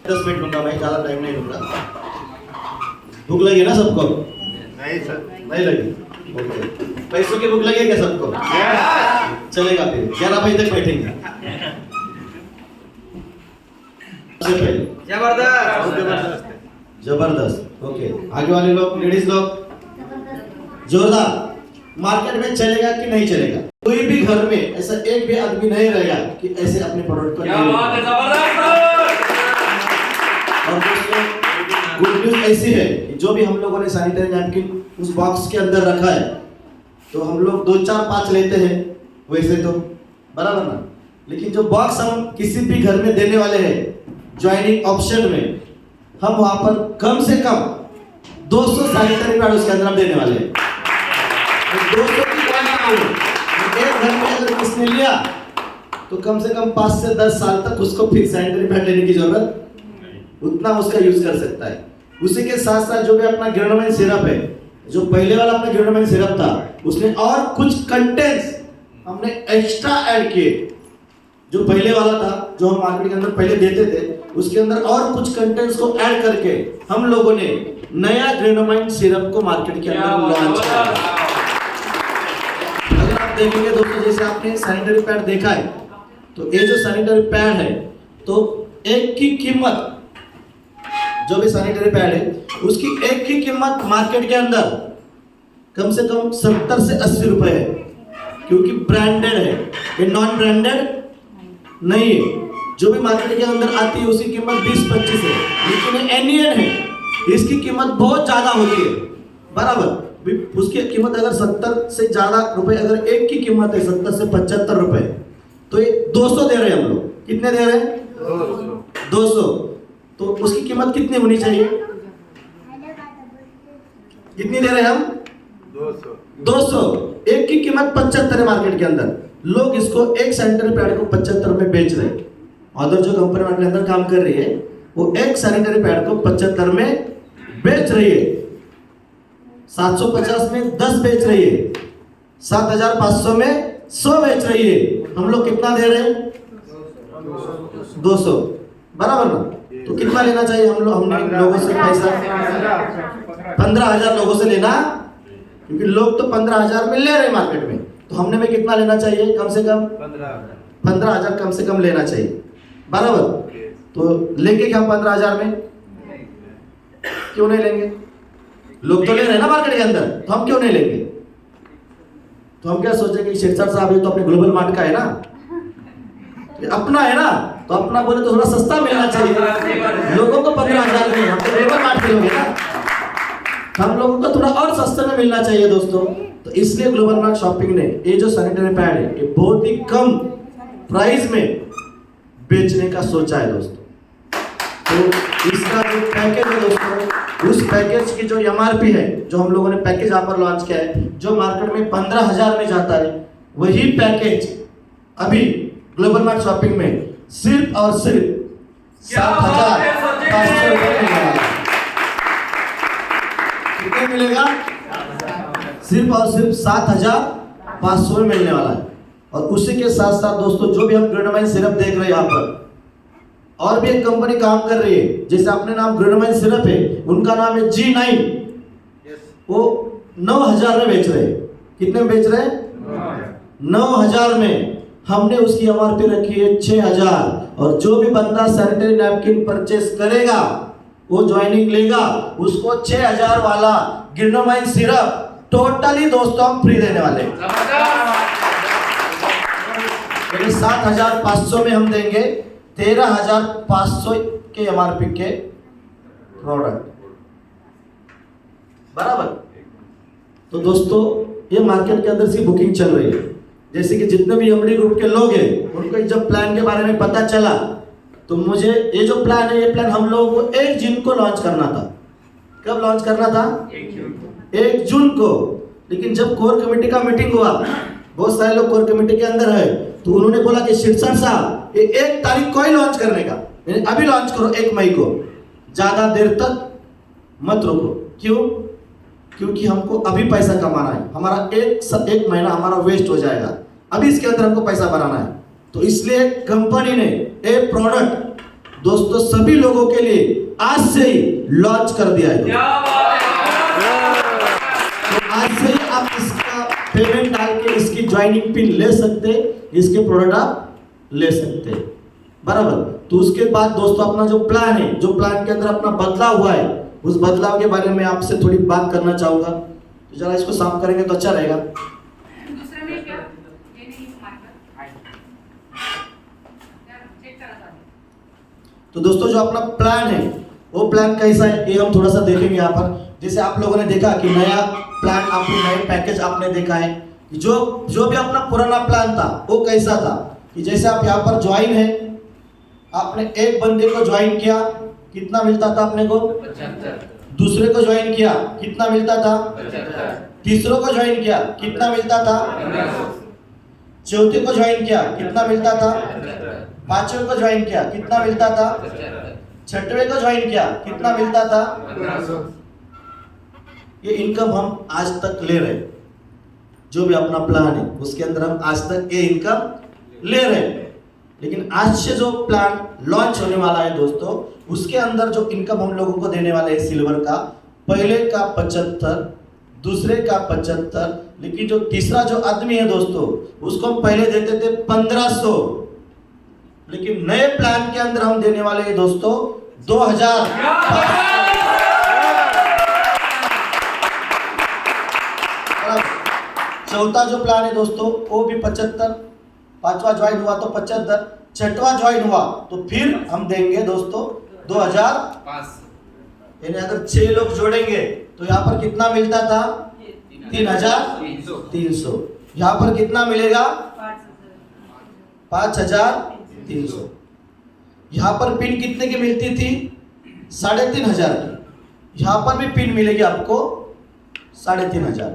दस मिनट लूंगा भाई, ज्यादा टाइम नहीं लूंगा। भूख लगी ना सबको? नहीं सर, नहीं लगी? ओके। पैसों की भूख लगी क्या सबको? चलेगा फिर 11 बजे तक बैठेंगे। जबरदस्त। जबरदस्त। ओके, आगे वाले लोग, लेडीज लोग, जोरदार। मार्केट में चलेगा कि नहीं चलेगा? कोई भी घर में ऐसा एक भी आदमी नहीं रहेगा कि ऐसे अपने प्रोडक्ट को नहीं। और दोस्तों, गुड न्यूज ऐसी है कि जो भी हम लोगों ने सैनिटरी नैपकिन उस बॉक्स के अंदर रखा है, तो हम लोग 2 4 5 लेते हैं वैसे तो, बराबर ना? लेकिन जो बॉक्स हम किसी भी घर में देने वाले हैं ज्वाइनिंग ऑप्शन में, हम वहां पर कम से कम 200 सैनिटरी पैड उसके अंदर हम देने वाले हैं। 200 की क्वांटिटी एक घर में अगर किसने लिया तो कम से कम 5 से 10 साल तक उसको फिर सैनिटरी पैड लेने की जरूरत, उतना उसका यूज कर सकता है। उसी के साथ साथ जो भी अपना ग्रेनोमाइन सिरप है, जो पहले वाला अपना ग्रेनोमाइन सिरप था, उसने और कुछ कंटेंट्स हमने एक्स्ट्रा ऐड किए। जो पहले वाला था, जो हम मार्केट के अंदर पहले देते थे, उसके अंदर और कुछ कंटेंट्स को ऐड करके हम लोगों ने नया ग्रेनोमाइन सिरप को मार्केट के अंदर लॉन्च किया। अगर आप देखेंगे दोस्तों, जैसे आपने सैनिटरी पैड देखा है, तो ये जो सैनिटरी पैड है, तो एक की कीमत, जो भी सैनिटरी पैड है उसकी एक की कीमत मार्केट के अंदर कम से कम 70 से 80 रुपए है, क्योंकि ब्रांडेड है। ये नॉन ब्रांडेड नहीं है। जो भी मार्केट के अंदर आती है उसकी कीमत 20-25 है, लेकिन ये एनियन है, इसकी कीमत बहुत ज्यादा होती है, बराबर। उसकी कीमत अगर 70 से ज्यादा रुपए, अगर एक की कीमत है 70 से 75 रुपए, तो ये 200 दे रहे हैं हम लोग। कितने दे रहे हैं? 200। तो उसकी कीमत कितनी होनी चाहिए? कितनी दे रहे हैं हम? 200। एक की कीमत 75 है मार्केट के अंदर। लोग इसको एक सैनिटरी पैड को 75 में बेच रहे हैं। अदर जो कंपनी मार्केट के अंदर काम कर रही है, वो एक सैनिटरी पैड को 75 में बेच रही है। 750 में 10 बेच रही है, 7500 में 100 बेच रही है। हम लोग कितना दे रहे हैं? 200, बराबर ना? तो कितना लेना चाहिए हमने लोगों से पैसा? 15,000 लोगों से लेना, क्योंकि लोग तो 15,000 में ले रहे हैं मार्केट में। तो हमने में कितना लेना चाहिए? कम से कम 15,000 कम से कम लेना चाहिए, बराबर। तो लेंगे क्या हम 15,000 में? क्यों नहीं लेंगे? लोग तो ले रहे हैं ना मार्केट के अंदर, तो हम क्यों नहीं लेंगे? तो हम क्या सोचेंगे, शेरशाह साहब ये तो अपने ग्लोबल मार्ट का है ना, ये अपना है ना, तो अपना बोले तो थोड़ा सस्ता मिलना चाहिए। लोगों को 15,000 में, हम तो ग्लोबल मार्ट के लोग हैं ना, हम लोगों को थोड़ा और सस्ते में मिलना चाहिए दोस्तों। तो इसलिए ग्लोबल मार्ट शॉपिंग ने ये जो सैनिटरी पैड है, ये बहुत ही कम प्राइस में बेचने का सोचा है दोस्तों। तो इसका जो पैकेज है दोस्तों, उस पैकेज की जो MRP है, जो हम लोगों ने पैकेज यहाँ पर लॉन्च किया है, जो मार्केट में 15,000 में जाता है, वही पैकेज अभी ग्लोबल मार्ट शॉपिंग में सिर्फ और सिर्फ 7,500 रुपए मिलने वाला है। कितने मिलेगा? सिर्फ और सिर्फ 7,500 में मिलने वाला है। और उसी के साथ साथ दोस्तों, जो भी हम ग्रेनोमाइन सिरप देख रहे हैं यहाँ पर, और भी एक कंपनी काम कर रही है, जैसे अपने नाम ग्रेनोमाइन सिरप है, उनका नाम है G9। वो 9,000 में बेच रहे हैं। कितने में बेच रहे हैं? 9,000 में। हमने उसकी MRP रखी है 6,000। और जो भी बंदा सैनिटरी नैपकिन परचेस करेगा, वो ज्वाइनिंग लेगा, उसको 6,000 वाला ग्रेनोमाइन सिरप टोटली दोस्तों हम फ्री देने वाले हैं। 7,500 में हम देंगे 13,500 के MRP के प्रोडक्ट, बराबर। तो दोस्तों, ये मार्केट के अंदर सी बुकिंग चल रही है। जैसे कि जितने भी एमडी ग्रुप के लोग हैं, उनको जब प्लान के बारे में पता चला, तो मुझे ये जो प्लान है, ये प्लान हम लोगों को 1 जून को लॉन्च करना था। कब लॉन्च करना था? 1 जून को। लेकिन जब कोर कमेटी का मीटिंग हुआ, बहुत सारे लोग कोर कमेटी के अंदर है, तो उन्होंने बोला कि शेरशाह साहब, ये 1 तारीख को ही लॉन्च करने का, अभी लॉन्च करो 1 मई को, ज्यादा देर तक मत रुको। क्यों? क्योंकि हमको अभी पैसा कमाना है। हमारा एक महीना हमारा वेस्ट हो जाएगा। अभी इसके अंदर हमको पैसा बनाना है। तो इसलिए कंपनी ने ये प्रोडक्ट दोस्तों सभी लोगों के लिए आज से ही लॉन्च कर दिया है। तो आज से ही आप इसका पेमेंट डाल के इसकी ज्वाइनिंग पिन ले सकते, इसके प्रोडक्ट आप ले सकते, बराबर। तो उसके बाद दोस्तों अपना जो प्लान है, जो प्लान के अंदर अपना बदलाव हुआ है, उस बदलाव के बारे में आपसे थोड़ी बात करना चाहूंगा। तो जरा इसको साफ करेंगे तो अच्छा रहेगा। दूसरे में क्या ये नहीं मार्कर चेक करा था। तो दोस्तों जो अपना प्लान है वो प्लान कैसा है ये हम थोड़ा सा देखेंगे यहाँ पर। जैसे आप लोगों ने देखा कि नया प्लान, आपने नए पैकेज आपने देखा है, जो भी अपना पुराना प्लान था वो कैसा था कि जैसे आप यहाँ पर ज्वाइन है, आपने एक बंदे को ज्वाइन किया, कितना मिलता था अपने को 75, दूसरे को ज्वाइन किया कितना मिलता था 75, तीसरों को ज्वाइन किया कितना मिलता था 1500, चौथे को ज्वाइन किया कितना मिलता था 75, पांचवें को ज्वाइन किया कितना मिलता था 75, छठवें को ज्वाइन किया कितना मिलता था 1500, ये इनकम हम आज तक ले रहे हैं। जो भी अपना प्लान है उसके अंदर हम आज तक ये इनकम ले रहे हैं। लेकिन आज से जो प्लान लॉन्च होने वाला है दोस्तों, उसके अंदर जो इनकम हम लोगों को देने वाले हैं सिल्वर का, पहले का 75, दूसरे का 75, लेकिन जो तीसरा जो आदमी है दोस्तों उसको हम पहले देते थे 1500, लेकिन नए प्लान के अंदर हम देने वाले हैं दोस्तों 2000। चौथा जो प्लान है दोस्तों वो भी 75, पांचवा ज्वाइन हुआ तो 75, छठवा ज्वाइन हुआ तो फिर हम देंगे दोस्तों 2005। यानी अगर 6 लोग जोड़ेंगे तो यहाँ पर कितना मिलता था 3300। यहाँ पर कितना मिलेगा 5300। यहाँ पर पिन कितने की मिलती थी 3500 की, यहाँ पर भी पिन मिलेगी आपको 3500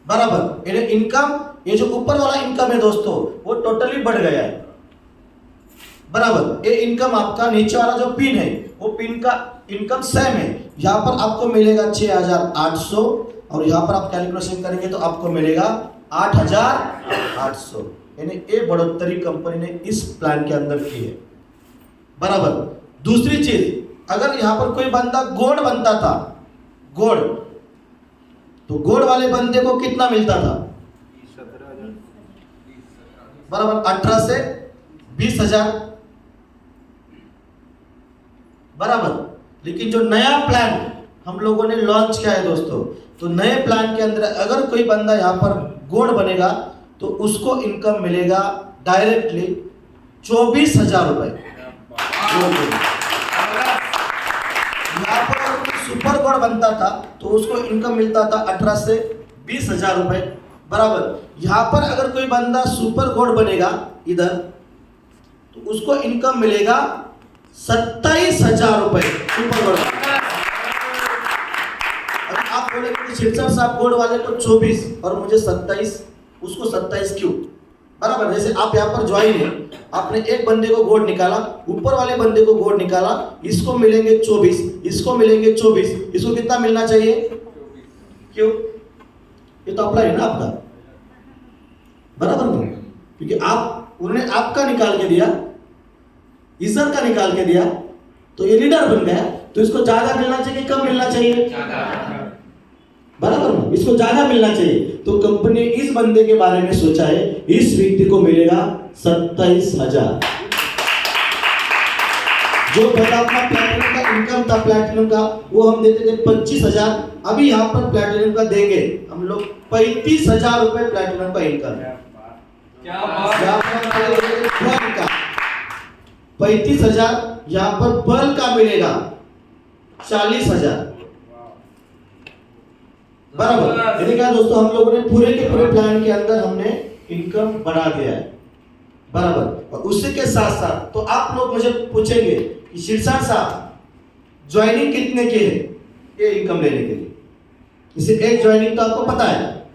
बराबर। यानी इनकम, ये जो ऊपर वाला इनकम है दोस्तों वो टोटली बढ़ गया है, बराबर। ये इनकम आपका नीचे वाला जो पिन है वो पिन का इनकम सेम है। यहाँ पर आपको मिलेगा 6800 और यहाँ पर आप कैलकुलेशन करेंगे तो आपको मिलेगा 8800। यानी ये बढ़ोतरी कंपनी ने इस प्लान के अंदर की है, बराबर। दूसरी चीज, अगर यहाँ पर कोई बंदा गोल्ड बनता था, गोल्ड, तो गोल्ड वाले बंदे को कितना मिलता था बराबर 18 से 20,000 बराबर। लेकिन जो नया प्लान हम लोगों ने लॉन्च किया है दोस्तों, तो नए प्लान के अंदर अगर कोई बंदा यहाँ पर गोल्ड बनेगा तो उसको इनकम मिलेगा डायरेक्टली 24,000 रुपए। यहाँ पर अगर कोई सुपर गोल्ड बनता था तो उसको इनकम मिलता था 18 से 20,000 रुपए, बराबर। यहाँ पर अगर कोई बंदा सुपर गोल्ड बनेगा इधर तो उसको इनकम मिलेगा 27,000 रुपए सुपर गोल्ड। अगर आप बोलेंगे कि शीर्षक साहब गोल्ड वाले तो 24 और मुझे 27, उसको 27 क्यों, बराबर। जैसे आप यहाँ पर ज्वाइन है, आपने एक बंदे को गोल्ड निकाला, ऊपर वाले बंदे को गोल्ड निकाला, इसको मिलेंगे 24, इसको मिलेंगे 24, इसको कितना मिलना चाहिए, क्यों, ये तो अप्लाई है ना आपका, बराबर नहीं, क्योंकि आप, उन्होंने आपका निकाल के दिया, ईश्वर का निकाल के दिया, तो ये लीडर बन गया, तो इसको ज्यादा मिलना चाहिए, कम मिलना चाहिए, बराबर ना, इसको ज्यादा मिलना चाहिए। तो कंपनी ने इस बंदे के बारे में सोचा है, इस व्यक्ति को मिलेगा 27,000। जो पहला अपना प्लैटिनम का इनकम था, प्लैटिनम का, वो हम देते थे 25,000, अभी यहाँ पर प्लैटिनम का देंगे हम लोग 35,000 रुपए प्लैटिनम का इनकम। 35,000, यहाँ पर पर्ल का मिलेगा 40,000, बराबर। यानी क्या दोस्तों, हम लोगों ने पूरे के पूरे प्लान के अंदर हमने इनकम बढ़ा दिया है, बराबर। और उसी के साथ साथ तो आप लोग मुझे पूछेंगे कि शीर्षक साहब ज्वाइनिंग कितने की है ये इनकम लेने के लिए। इसे एक ज्वाइनिंग तो आपको पता है,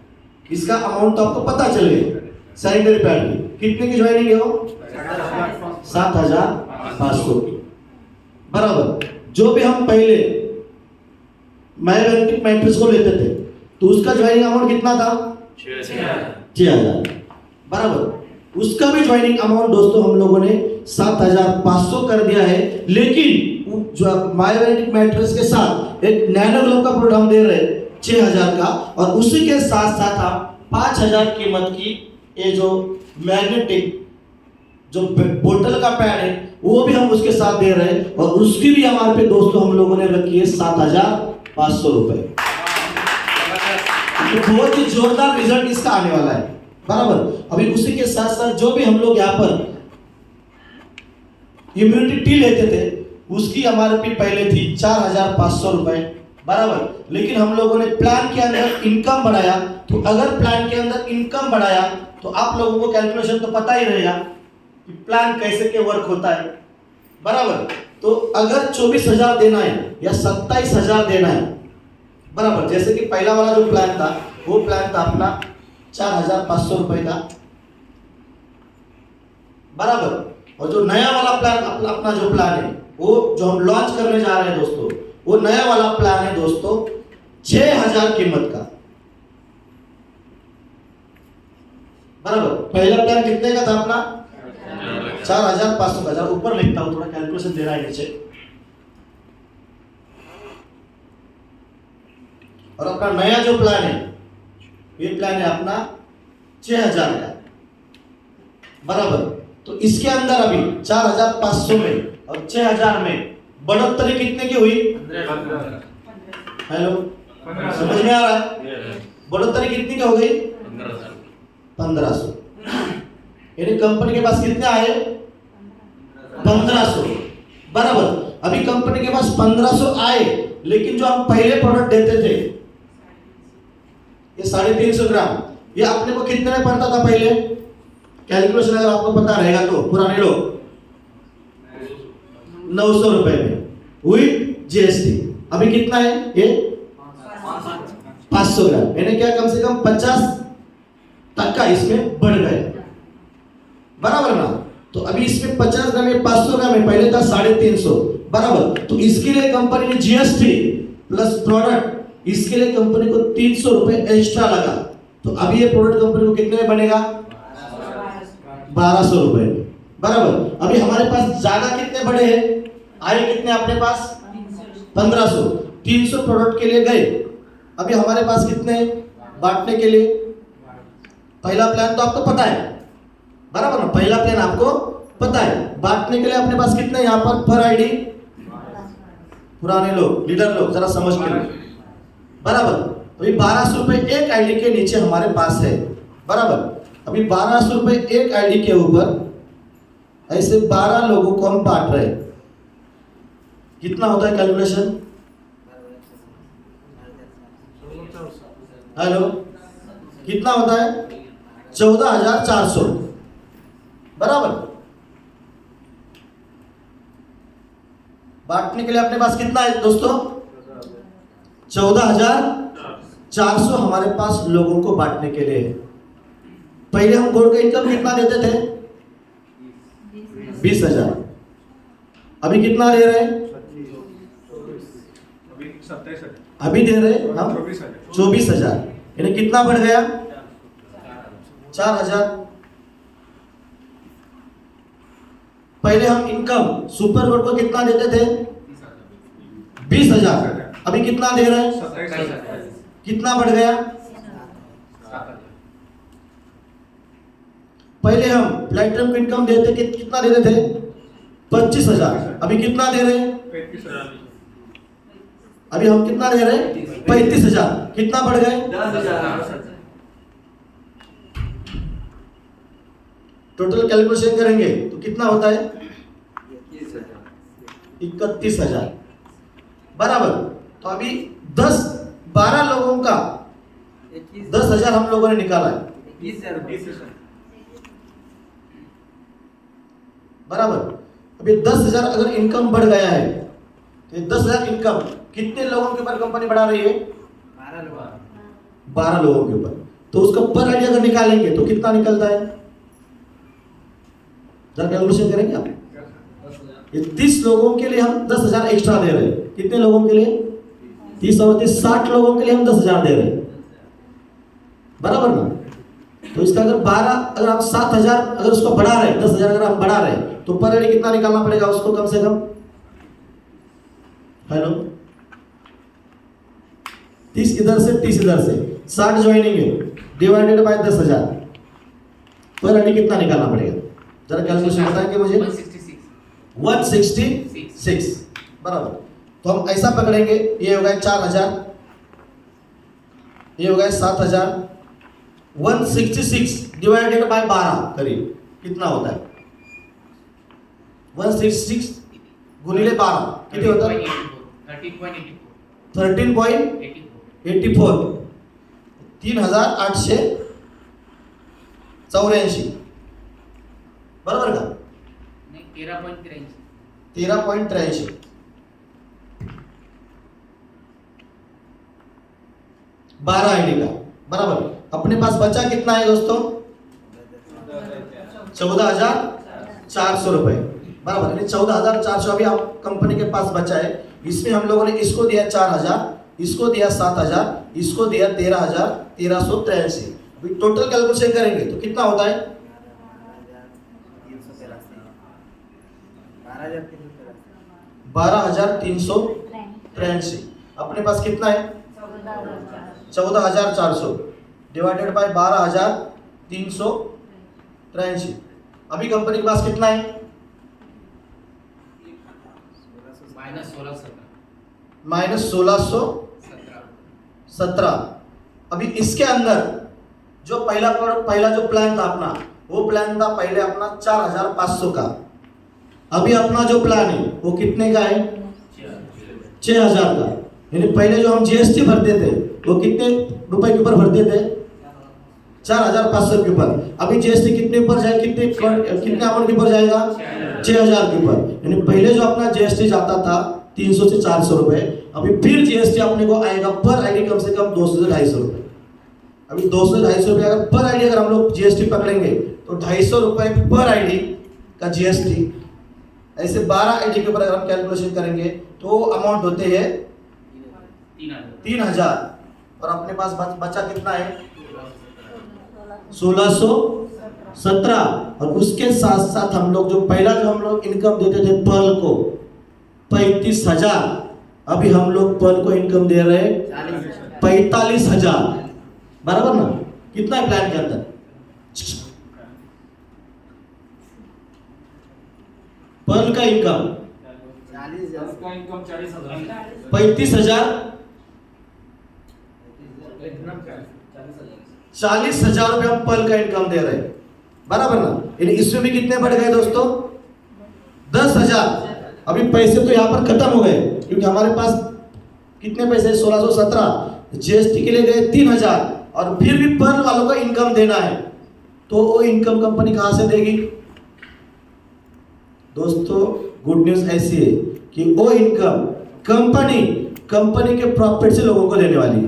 इसका अमाउंट तो आपको पता चल गया, सैलरी पैड की कितने की ज्वाइनिंग है वो 7,500 की, बराबर। जो भी हम पहले मैथमेटिक्स मैट्रिक्स को लेते थे तो उसका ज्वाइनिंग अमाउंट कितना था 6,000 बराबर। उसका भी ज्वाइनिंग अमाउंट दोस्तों हम लोगों ने 7,500 कर दिया है। लेकिन जो मायोवेटिक मैट्रेस के साथ एक नैनो ग्लो का प्रोडक्ट हम दे रहे हैं 6,000 का, और उसी के साथ साथ आप 5,000 कीमत की ये जो मैग्नेटिक जो बोतल का पैड है वो भी हम उसके साथ दे रहे हैं, और उसकी भी हमारे पे दोस्तों हम लोगों ने रखी है 7,500 रुपए। तो बहुत ही जोरदार रिजल्ट इसका आने वाला है बराबर। अभी उसी के साथ साथ जो भी हम लोग यहाँ पर इम्यूनिटी टी लेते थे उसकी एमआरपी पहले थी 4,500 रुपए बराबर। लेकिन हम लोगों ने प्लान के अंदर इनकम बढ़ाया, तो अगर प्लान के अंदर इनकम बढ़ाया तो आप लोगों को कैलकुलेशन तो पता ही रहेगा कि प्लान कैसे के वर्क होता है बराबर। तो अगर 24,000 देना है या 27,000 देना है बराबर, जैसे कि पहला वाला जो प्लान था वो प्लान था अपना 4,500 रुपए का बराबर, और जो नया वाला प्लान अपना जो प्लान है वो जो हम लॉन्च करने जा रहे हैं दोस्तों, वो नया वाला प्लान है दोस्तों 6,000 कीमत का बराबर। पहला प्लान कितने का था अपना 4,500 का। जरा ऊपर लिखता हूं, थोड़ा कैलकुलेशन दे रहा है नीचे। और अपना नया जो प्लान है ये प्लान है अपना 6,000 का बराबर। तो इसके अंदर अभी 4,500 में और 6,000 में बढ़ोतरी कितने की हुई? हेलो, समझ में आ रहा है? बढ़ोतरी कितनी की हो गई? 1,500। यानी कंपनी के पास कितने आए? 1,500 बराबर। अभी कंपनी के पास 1,500 आए, लेकिन जो हम पहले प्रोडक्ट देते थे ये 350 ग्राम, ये अपने को कितने में पड़ता था पहले? कैलकुलेशन अगर आपको पता रहेगा तो पुराने लोग 900 रुपए में विद जीएसटी। अभी कितना है ये? 500 ग्राम। यानी क्या कम से कम 50% इसमें बढ़ गए बराबर ना। तो अभी इसमें 50 ग्राम में 500 ग्राम में पहले था 350 बराबर। तो इसके लिए कंपनी ने जीएसटी प्लस प्रोडक्ट, इसके लिए कंपनी को 300 रुपए एक्स्ट्रा लगा। तो अभी ये प्रोडक्ट कंपनी को कितने में बनेगा? 1,200 रुपए बराबर। अभी हमारे पास ज्यादा कितने बड़े हैं? आए कितने अपने पास? 1,500। 300 प्रोडक्ट के लिए गए, अभी हमारे पास कितने बांटने के लिए? पहला प्लान तो आपको पता है बराबर ना, पहला प्लान आपको पता है। बांटने के लिए अपने पास कितने यहाँ पर आईडी? पुराने लोग, लीडर लोग, जरा समझ के बराबर। अभी 1,200 रुपए एक आईडी के नीचे हमारे पास है बराबर। अभी 1,200 रुपए एक आईडी के ऊपर ऐसे 12 लोगों को हम बांट रहे हैं। कितना होता है कैलकुलेशन? हेलो, कितना होता है? 14,400 बराबर। बांटने के लिए अपने पास कितना है दोस्तों? 14,400 हमारे पास लोगों को बांटने के लिए। पहले हम गोल्ड का इनकम कितना देते थे? 20,000। अभी कितना दे रहे हैं? अभी दे रहे हैं हम 24,000। यानी कितना बढ़ गया? 4,000। पहले हम इनकम सुपर गोल्ड को कितना देते थे? 20,000। अभी कितना दे रहे हैं? कितना बढ़ गया? पहले हम प्लैटिनम इनकम देते कितना देते थे? 25,000। अभी कितना दे रहे हैं? अभी हम कितना दे रहे हैं? 35,000। कितना बढ़ गए? 10,000। टोटल कैलकुलेशन करेंगे तो कितना होता है? 31,000 बराबर। तो अभी 10-12 लोगों का 10,000 हम लोगों ने निकाला है बराबर। अभी 10,000 अगर इनकम बढ़ गया है तो 10,000 इनकम कितने लोगों के ऊपर कंपनी बढ़ा रही है? 12 लोगों के ऊपर। तो उसका पर आईडी अगर निकालेंगे तो कितना निकलता है? जरा कैलकुलेशन करेंगे आप। ये 30 लोगों के लिए हम 10,000 एक्स्ट्रा दे रहे हैं। कितने लोगों के लिए? 30 और 30 60 लोगों के लिए हम 10,000 दे रहे हैं बराबर ना। तो इसका अगर 12, अगर आप 7,000 अगर उसको बढ़ा रहे हैं, 10,000 अगर हम बढ़ा रहे हैं, तो पर एडी कितना निकालना पड़ेगा उसको कम से कम? हेलो, 30 इधर से 30 इधर से 60 ज्वाइनिंग है डिवाइडेड बाय 10,000, पर एडी कितना निकालना पड़ेगा? जरा कैलकुलेशन बताएंगे मुझे। 166 बराबर। तो हम ऐसा पकड़ेंगे, ये हो गया 4,000, ये हो गया 7,000, 166 डिवाइडेड बाय 12 करीब कितना होता है? 166 गुणिले 12 कितने होता है? 13.84 3,884 बराबर का? 13.83 12 आईडी का बराबर। अपने पास बचा कितना है दोस्तों? 14,400 रुपए बराबर। यानी 14,400 अभी आप कंपनी के पास बचा है। इसमें हम लोगों ने इसको दिया 4,000, इसको दिया 7,000, इसको दिया 13,1383। अभी टोटल कैलकुलेशन करेंगे तो कितना होता है? 12,383। अपने पास कितना है? 14,400 डिवाइडेड बाय 12,383। अभी कंपनी के पास कितना है? माइनस 1617। अभी इसके अंदर जो पहला जो प्लान था अपना, वो प्लान था पहले अपना 4,500 का। अभी अपना जो प्लान है वो कितने का है? 6,000 का। यानी पहले जो हम जीएसटी भरते थे वो कितने रुपए के ऊपर भरते थे? 4,500 के ऊपर। अभी जीएसटी कितने ऊपर जाए, कितने अमाउंट के ऊपर जाएगा? 6,000 के ऊपर। यानी पहले जो अपना जीएसटी जाता था 300 से 400 रुपए, अभी फिर जीएसटी अपने को आएगा पर आईडी कम से कम 200 से 250 रुपए। अभी 200 से 250 रुपए अगर पर आईडी अगर हम लोग जीएसटी पकड़ेंगे तो 250 रुपए पर आईडी का जीएसटी। ऐसे 12 आईडी के ऊपर अगर हम कैलकुलेशन करेंगे तो अमाउंट होते हैं 3,000। और अपने पास बचा कितना है? 1617। और उसके साथ साथ हम लोग जो पहला जो हम लोग इनकम देते थे पर्ल को 35,000, अभी हम लोग पर्ल को इनकम दे रहे हैं 45,000 बराबर ना। कितना है प्लान के अंदर? पर्ल का इनकम 35,000, 40,000 रुपए हम पर्ल का इनकम दे रहे हैं बराबर ना। यानी इसमें भी कितने बढ़ गए दोस्तों? 10,000। अभी पैसे तो यहाँ पर खत्म हो गए क्योंकि हमारे पास कितने पैसे? 1617। जीएसटी के लिए गए 3,000 और फिर भी पर्ल वालों को इनकम देना है, तो वो इनकम कंपनी कहां से देगी दोस्तों? गुड न्यूज ऐसी है कि वो इनकम कंपनी के प्रॉफिट से लोगों को देने वाली है।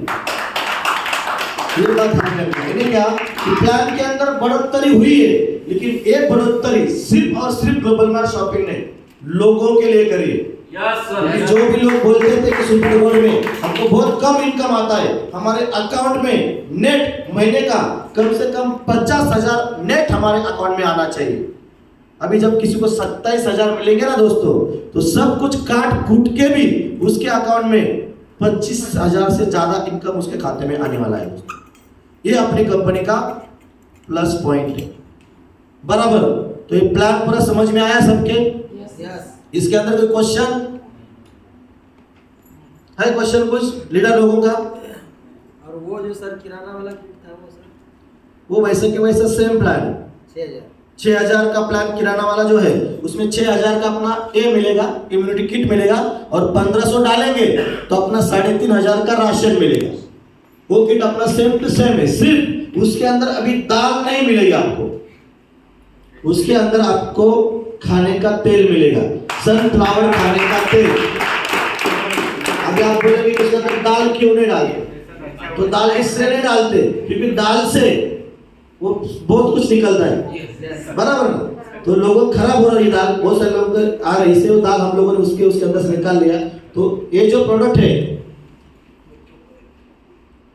ये बात ध्यान रखना है। क्या कि प्लान के अंदर बढ़ोतरी हुई है, लेकिन ये बढ़ोतरी सिर्फ और सिर्फ ग्लोबल मार्ट शॉपिंग ने लोगों के लिए करी है। जो भी लोग बोलते थे कि सुप्रीम कोर्ट में हमको बहुत कम इनकम आता है, हमारे अकाउंट में नेट महीने का कम से कम 50,000 नेट हमारे अकाउंट में आना चाहिए। अभी जब किसी को 27,000 मिलेंगे ना दोस्तों, तो सब कुछ काट कूट के भी उसके अकाउंट में 25,000 से ज्यादा इनकम उसके खाते में आने वाला है दोस्तों। ये अपनी कंपनी का प्लस पॉइंट है बराबर। तो ये प्लान पूरा समझ में आया सबके? इसके अंदर कोई क्वेश्चन है? क्वेश्चन कुछ लीडर लोगों का? और वो जो सर किराना वाला था वो सर, वो वैसे के वैसे सेम प्लान है। 6,000 का प्लान किराना वाला जो है उसमें 6,000 का अपना ए मिलेगा, इम्यूनिटी किट मिलेगा, और 1,500 डालेंगे तो अपना 3,500 का राशन मिलेगा। वो किट अपना सेम टू सेम है, सिर्फ उसके अंदर अभी दाल नहीं मिलेगी आपको, उसके अंदर आपको खाने का तेल मिलेगा, सनफ्लावर खाने का तेल। अभी आप बोलेंगे कि उसके अंदर दाल क्यों नहीं डालते? तो दाल इससे नहीं डालते क्योंकि दाल से वो बहुत कुछ निकलता है बराबर ना। तो लोगों खराब हो रही दाल, बहुत सारे लोग आ रही से वो दाल हम लोगों ने उसके अंदर से निकाल लिया। तो ये जो प्रोडक्ट है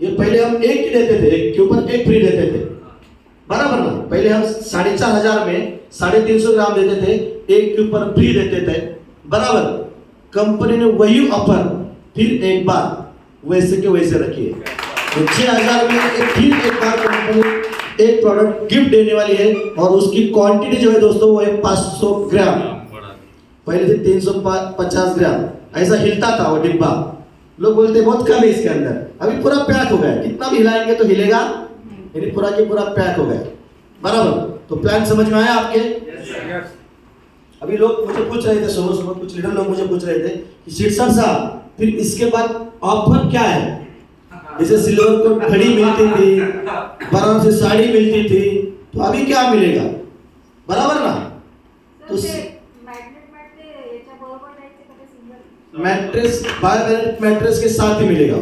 ये पहले हम एक ही देते थे, एक के ऊपर एक फ्री देते थे, बराबर ना। पहले हम 4,500 में 350 ग्राम देते थे, एक के ऊपर फ्री देते थे, बराबर। कंपनी ने वही ऑफर फिर एक बार वैसे के वैसे रखी है। तो 6,000 में एक बार कंपनी एक प्रोडक्ट गिफ्ट देने वाली है और उसकी क्वांटिटी जो है दोस्तों वो है 500 ग्राम। पहले थे 350 ग्राम, ऐसा हिलता था वो डिब्बा। लोग बोलते बहुत कम है इसके अंदर, अभी पूरा पैक हो गया, कितना भी हिलाएंगे तो हिलेगा, यानी पूरा के पूरा पैक हो गया, बराबर। तो प्लान समझ में आया आपके? अभी लोग मुझे पूछ रहे थे, सुबह कुछ लीडर लोग मुझे पूछ रहे थे कि शीर्षक साहब फिर इसके बाद ऑफर क्या है? जैसे सिल्वर को घड़ी मिलती थी, बनारसी साड़ी मिलती थी, तो अभी क्या मिलेगा, बराबर ना? तो मैट्रेस बायोमैग्नेटिक मैट्रेस के साथ ही मिलेगा,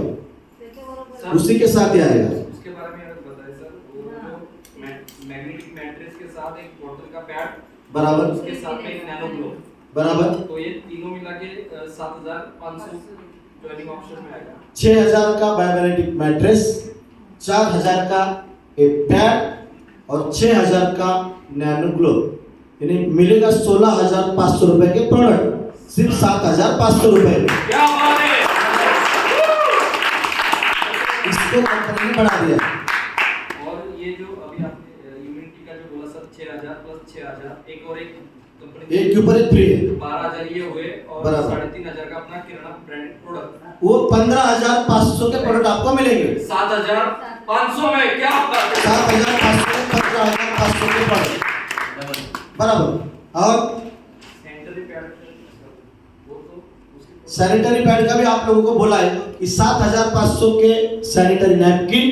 उसी के साथ ही आएगा। उसके बारे में बताइए सर। वो जो मैग्नेटिक मैट्रेस के साथ एक बॉटल का पैड, बराबर, उसके साथ में एक नैनो ग्लो, बराबर। तो ये तीनों मिला के 7,500 जॉइनिंग ऑप्शन में आएगा। 6,000 का बायोमैग्नेटिक मैट्रेस, 4,000 का एक पैड और 6,000 का नैनो ग्लो, यानी मिलेगा 16,500 रुपए के प्रोडक्ट सिर्फ 7,500 रुपए में। क्या बात है! इसको कंपनी ने बढ़ा दिया। और ये जो अभी आपने यूनिटी का जो बोला सर 6,000 प्लस 6,000, एक और एक कंपनी एक के ऊपर एक फ्री है, 12,000 ये हुए और बराबर। 3,500 का अपना किराना ब्रांडेड प्रोडक्ट, वो 15,500 के प्रोडक्ट आपको मिलेंगे। 7,500 में। क्या बात है! 7,500 में 15,500 के प्रोडक्ट, बराबर। और सैनिटरी पैड, वो तो उसकी सैनिटरी पैड का भी आप लोगों को बोला है कि 7,500 के सैनिटरी नैपकिन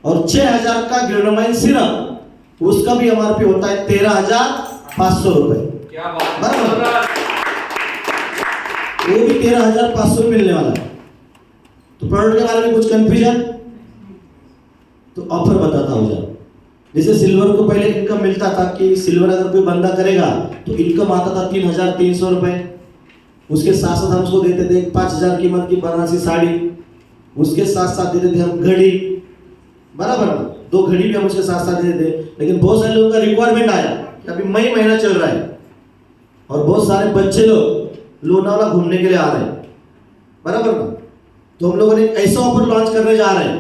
और 6,000 का ग्रेनोमाइन सिरप, उसका भी एमआरपी होता है 13,500 रुपए। क्या बात है! बराबर, वो भी 13,500 मिलने वाला है। तो प्रोडक्ट के बारे में कुछ कंफ्यूजन? तो ऑफर बताता हूँ जरा। जैसे सिल्वर को पहले इनकम मिलता था कि सिल्वर अगर कोई बंदा करेगा तो इनकम आता था 3,300 रुपए, उसके साथ साथ हम उसको देते थे 5,000 कीमत की बनारसी साड़ी, उसके साथ साथ देते थे हम घड़ी, बराबर ना, 2 घड़ी भी हम उसके साथ साथ देते थे। लेकिन बहुत सारे लोगों का रिक्वायरमेंट आया कि अभी मई महीना चल रहा है और बहुत सारे बच्चे लोग लोनावाला घूमने के लिए आ रहे हैं, बराबर ना, तो हम लोगों ने एक ऐसा ऑफर लॉन्च करने जा रहे हैं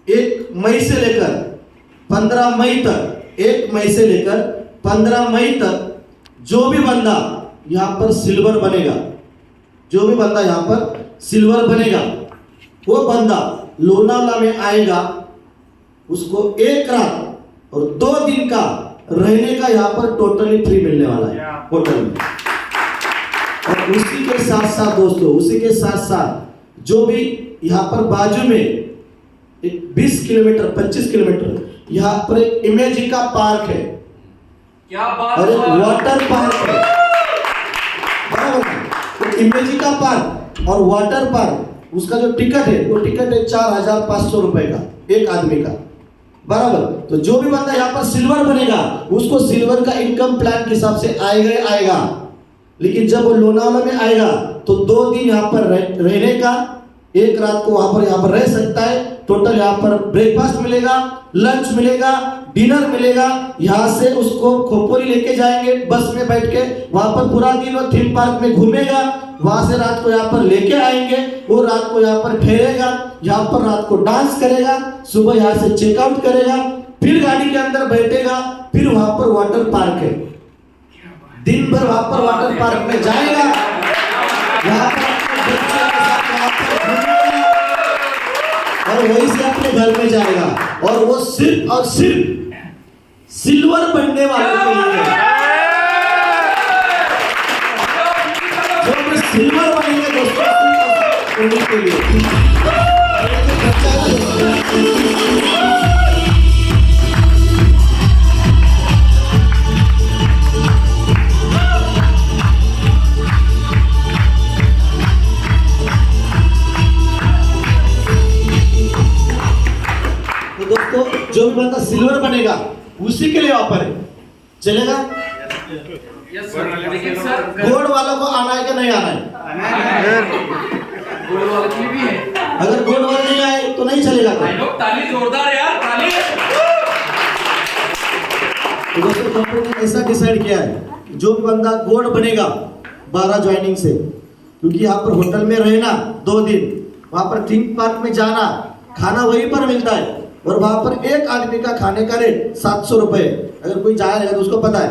1 मई से लेकर 15 मई तक, 1 मई से लेकर 15 मई तक जो भी बंदा यहाँ पर सिल्वर बनेगा, जो भी बंदा यहाँ पर सिल्वर बनेगा, वो बंदा लोनावाला में आएगा, उसको 1 रात और 2 दिन का रहने का यहाँ पर टोटली फ्री मिलने वाला है होटल में। और उसी के साथ साथ दोस्तों, उसी के साथ साथ जो भी यहाँ पर बाजू में एक 20 किलोमीटर 25 किलोमीटर यहाँ पर एक इमेजिका पार्क है, क्या बात और एक है! वाटर पार्क है, बराबर है? तो इमेजिका पार्क और वाटर पार्क, उसका जो टिकट है वो टिकट है 4,500 रुपए का एक आदमी का, बराबर। तो जो भी बंदा यहाँ पर सिल्वर बनेगा उसको सिल्वर का इनकम प्लान के हिसाब से आएगा ही आएगा। लेकिन जब वो लोनावाला में आएगा तो 2 दिन यहाँ पर रहने का, 1 रात को यहाँ पर रह सकता है। टोटल यहाँ पर ब्रेकफास्ट मिलेगा, लंच मिलेगा, डिनर मिलेगा। यहाँ से उसको खोपोरी लेके जाएंगे बस में बैठ के, वहां पर पूरा दिन वो थीम पार्क में घूमेगा, वहां से रात को यहाँ पर लेके आएंगे, वो रात को यहाँ पर ठहरेगा, यहाँ पर रात को डांस करेगा, सुबह यहाँ से चेकआउट करेगा, फिर गाड़ी के अंदर बैठेगा, फिर वहां पर वाटर पार्क है, दिन भर वहां पर वाटर पार्क में जाएगा, यहाँ पर अपने बच्चे के साथ वहां पर घूमेगा और वहीं से अपने घर में जाएगा। और वो सिर्फ और सिर्फ सिल्वर बनने वालों के लिए है। जो भी सिल्वर बनेंगे दोस्तों उन्हीं के लिए। दोस्तों जो भी बंदा सिल्वर बनेगा उसी के लिए ऑफर है, चलेगा? Yes sir. लेकिन सर गोल्ड वालों को आना है कि नहीं आना है? गोल्ड वाले के लिए भी है। अगर गोल्ड वाले नहीं आए तो नहीं चलेगा। भाई लोग ताली जोरदार यार, ताली। तो दोस्तों कंपनी ने ऐसा डिसाइड किया है कि जो भी बंदा गोल्ड बनेगा 12 ज्वाइनिंग से, क्योंकि यहाँ पर होटल में रहना 2 दिन, वहाँ पर थीम पार्क में जाना, खाना वहीं पर मिलता है, और वहाँ पर एक आदमी का खाने का रेट 700 रुपये। अगर कोई जाएगा तो उसको पता है।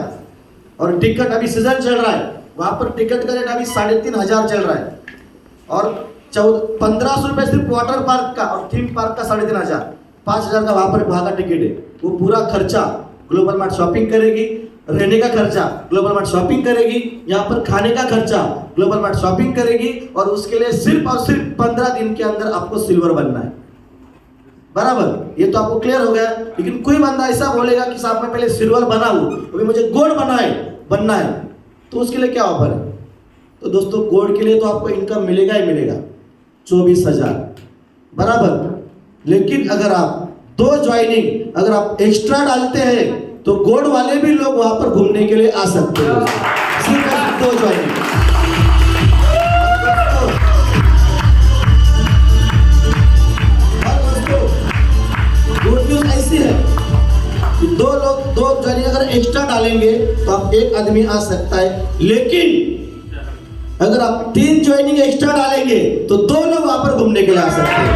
और टिकट अभी सीजन चल रहा है, वहाँ पर टिकट का रेट अभी 3500 चल रहा है, और 1500 रुपये सिर्फ वाटर पार्क का, और थीम पार्क का 3500, 5000 का वहाँ का टिकट है। वो पूरा खर्चा ग्लोबल मार्ट शॉपिंग करेगी, रहने का खर्चा ग्लोबल मार्ट शॉपिंग करेगी, यहाँ पर खाने का खर्चा ग्लोबल मार्ट शॉपिंग करेगी, और उसके लिए सिर्फ और सिर्फ 15 दिन के अंदर आपको सिल्वर बनना है। बराबर, ये तो आपको क्लियर हो गया। लेकिन कोई बंदा ऐसा बोलेगा कि साहब मैं पहले सिल्वर बना हूँ, अभी मुझे गोल्ड बनना है, तो उसके लिए क्या ऑफर है? तो दोस्तों गोल्ड के लिए तो आपको इनकम मिलेगा ही मिलेगा 24,000, बराबर। लेकिन अगर आप 2 ज्वाइनिंग अगर आप एक्स्ट्रा डालते हैं तो गोल्ड वाले भी लोग वहां पर घूमने के लिए आ सकते हैं, सिर्फ 2 ज्वाइनिंग। गुड न्यूज ऐसी है कि 2 ज्वाइनिंग अगर एक्स्ट्रा डालेंगे तो आप एक आदमी आ सकता है, लेकिन अगर आप 3 ज्वाइनिंग एक्स्ट्रा डालेंगे तो 2 लोग वहां पर घूमने के लिए आ सकते हैं।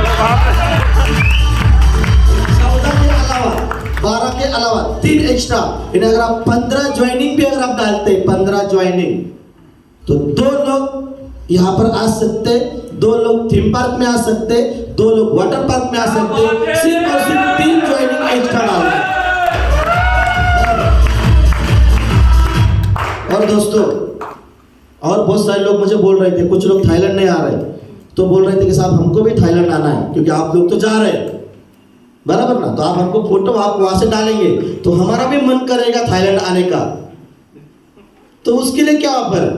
12 के अलावा 3 एक्स्ट्रा, अगर आप 15 ज्वाइनिंग भी अगर आप डालते हैं, 15 ज्वाइनिंग, तो 2 लोग यहाँ पर आ सकते, 2 लोग थीम पार्क में आ सकते, 2 लोग वाटर पार्क में आ सकते, सिर्फ और सिर्फ 3 ज्वाइनिंग एक्स्ट्रा डालते। और दोस्तों और बहुत सारे लोग मुझे बोल रहे थे, कुछ लोग थाईलैंड नहीं आ रहे, तो बोल रहे थे कि साहब हमको भी थाईलैंड आना है, क्योंकि आप लोग तो जा रहे हैं, बराबर ना, तो आप हमको फोटो आप वहां से डालेंगे तो हमारा भी मन करेगा थाईलैंड आने का। तो उसके लिए क्या ऑफर है?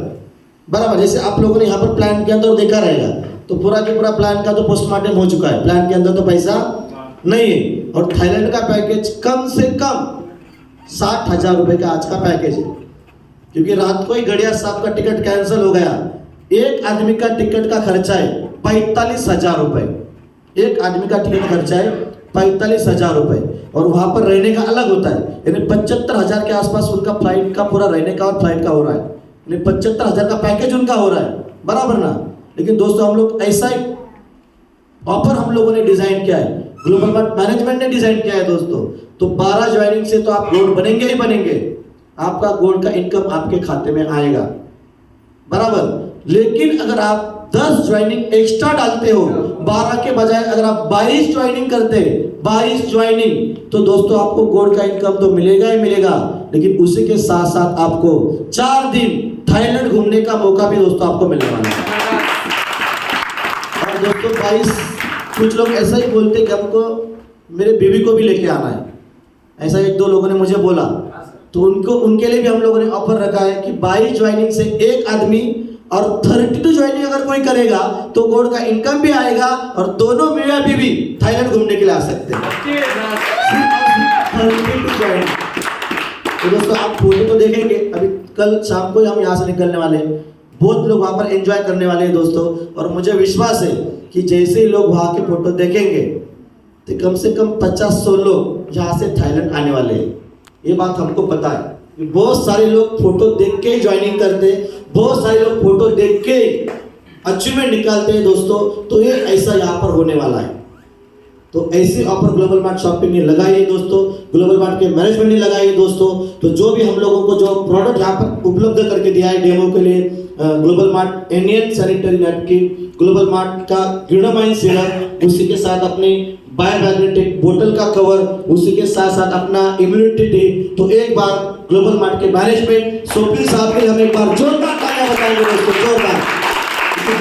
बराबर, जैसे आप लोगों ने यहाँ पर प्लान के अंदर देखा रहेगा, तो पूरा के पूरा प्लान का तो पोस्टमार्टम हो चुका है, प्लान के अंदर तो पैसा नहीं है। और थाईलैंड का पैकेज कम से कम 60,000 रुपये का आज का पैकेज है, क्योंकि रात को ही गड़िया साहब का टिकट कैंसिल हो गया। एक आदमी का टिकट का खर्चा है 45,000 रुपये, एक आदमी का टिकट खर्चा है 45,000 रुपये, और वहाँ पर रहने का अलग होता है, यानी 75,000 के आसपास उनका फ्लाइट का पूरा रहने का और फ्लाइट का हो रहा है, यानी 75,000 का पैकेज उनका हो रहा है, बराबर ना। लेकिन दोस्तों हम लोग ऐसा ही ऑफर हम लोगों ने डिजाइन किया है, ग्लोबल मार्ट मैनेजमेंट ने डिजाइन किया है दोस्तों। तो 12 ज्वाइनिंग से तो आप गोल्ड बनेंगे ही बनेंगे, आपका गोल्ड का इनकम आपके खाते में आएगा, बराबर। लेकिन अगर आप 10 ज्वाइनिंग एक्स्ट्रा डालते हो, 12 के बजाय अगर आप 22 ज्वाइनिंग करते हैं, 22 ज्वाइनिंग, तो दोस्तों आपको गोल्ड का इनकम तो मिलेगा ही मिलेगा, लेकिन उसी के साथ साथ आपको 4 दिन थाईलैंड घूमने का मौका भी दोस्तों आपको मिलने वाला है। और दोस्तों 22, कुछ लोग ऐसा ही बोलते हैं कि हमको मेरे बीवी को भी लेके आना है, ऐसा 1-2 लोगों ने मुझे बोला, तो उनके लिए भी हम लोगों ने ऑफर रखा है कि 22 ज्वाइनिंग से एक आदमी और 32 ज्वाइनिंग अगर कोई करेगा तो गोल्ड का इनकम भी आएगा, और दोनों मियां बीवी थाईलैंड घूमने के लिए आ सकते हैं। 32 ज्वाइनिंग। तो दोस्तों आप फोटो तो देखेंगे, अभी कल शाम को हम यहाँ से निकलने वाले हैं, बहुत लोग वहाँ पर एंजॉय करने वाले हैं दोस्तों। और मुझे विश्वास है कि जैसे ही लोग वहाँ के फोटो देखेंगे तो कम से कम 50-100 लोग यहाँ से थाईलैंड आने वाले हैं, ये बात हमको पता है। बहुत सारे लोग फोटो देख के ज्वाइनिंग करते, बहुत सारे लोग फोटो देख के अचीवमेंट निकालते हैं दोस्तों। तो ये ऐसा यहाँ पर होने वाला है। तो ऐसे ऑफर ग्लोबल मार्ट शॉपिंग ने लगाई है दोस्तों, ग्लोबल मार्ट के मैनेजमेंट ने लगाई है दोस्तों। तो जो भी हम लोगों को जो प्रोडक्ट यहाँ पर उपलब्ध करके दिया है डेमो के लिए, global mart Indian sanitary napkin, global mart का ग्रीनोमाइन सीरम, उसी के साथ अपनी बायोमैग्नेटिक बोतल का कवर, उसी के साथ साथ अपना इम्यूनिटी टी। तो एक बार ग्लोबल मार्ट के मैनेजमेंट सोफी साहब के हम एक बार जोरदार तालियां बताएंगे दोस्तों, जोरदार।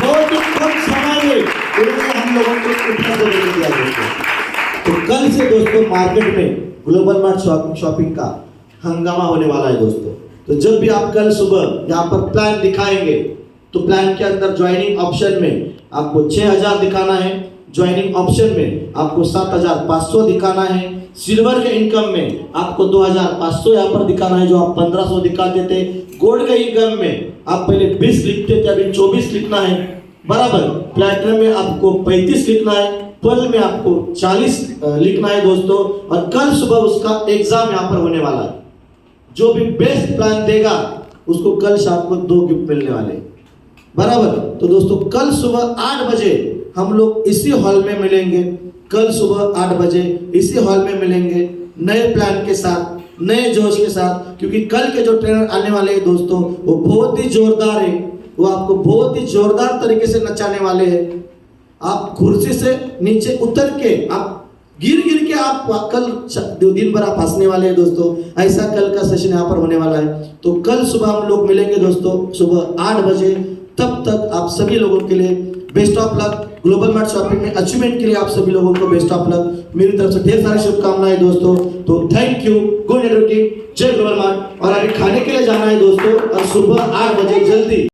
बहुत ही कम समय में उन्होंने हम लोगों को उपलब्ध दिया दोस्तों। तो कल से दोस्तों मार्केट में ग्लोबल मार्ट शॉपिंग का हंगामा होने वाला है दोस्तों। तो जब भी आप कल सुबह यहाँ पर प्लान दिखाएंगे, तो प्लान के अंदर ज्वाइनिंग ऑप्शन में आपको 6,000 दिखाना है, ज्वाइनिंग ऑप्शन में आपको 7,500 दिखाना है, सिल्वर के इनकम में आपको 2,500 यहाँ पर दिखाना है, जो आप 1,500 दिखाते थे। गोल्ड के इनकम में आप पहले 20 लिखते थे, अभी 24 लिखना है। बराबर। प्लैटिनम में आपको 35 लिखना है, पर्ल में आपको 40 लिखना है दोस्तों। और कल सुबह उसका एग्जाम यहाँ पर होने वाला है। जो भी बेस्ट प्लान देगा उसको कल शाम को 2 गिफ्ट मिलने वाले, बराबर। तो दोस्तों कल सुबह 8 बजे हम लोग इसी हॉल में मिलेंगे। कल सुबह 8 बजे इसी हॉल में मिलेंगे, नए प्लान के साथ, नए जोश के साथ। क्योंकि कल के जो ट्रेनर आने वाले हैं दोस्तों वो बहुत ही जोरदार है। वो आपको बहुत ही जोरदार तरीके से नचाने वाले हैं। आप कुर्सी से नीचे उतर के, आप गिर के आप कल दिन भर आप हंसने वाले हैं दोस्तों। ऐसा कल का सेशन यहाँ पर होने वाला है। तो कल सुबह हम लोग मिलेंगे दोस्तों सुबह 8 बजे। तब तक आप सभी लोगों के लिए best of luck. Global mart shopping में अचीवमेंट के लिए आप सभी लोगों को बेस्ट ऑफ लक। मेरी तरफ से ढेर सारी शुभकामनाएं दोस्तों। तो थैंक यू, गुड नेटवर्किंग, जय ग्लोबल मार्ट। और अभी खाने के लिए जाना है दोस्तों और सुबह 8 बजे जल्दी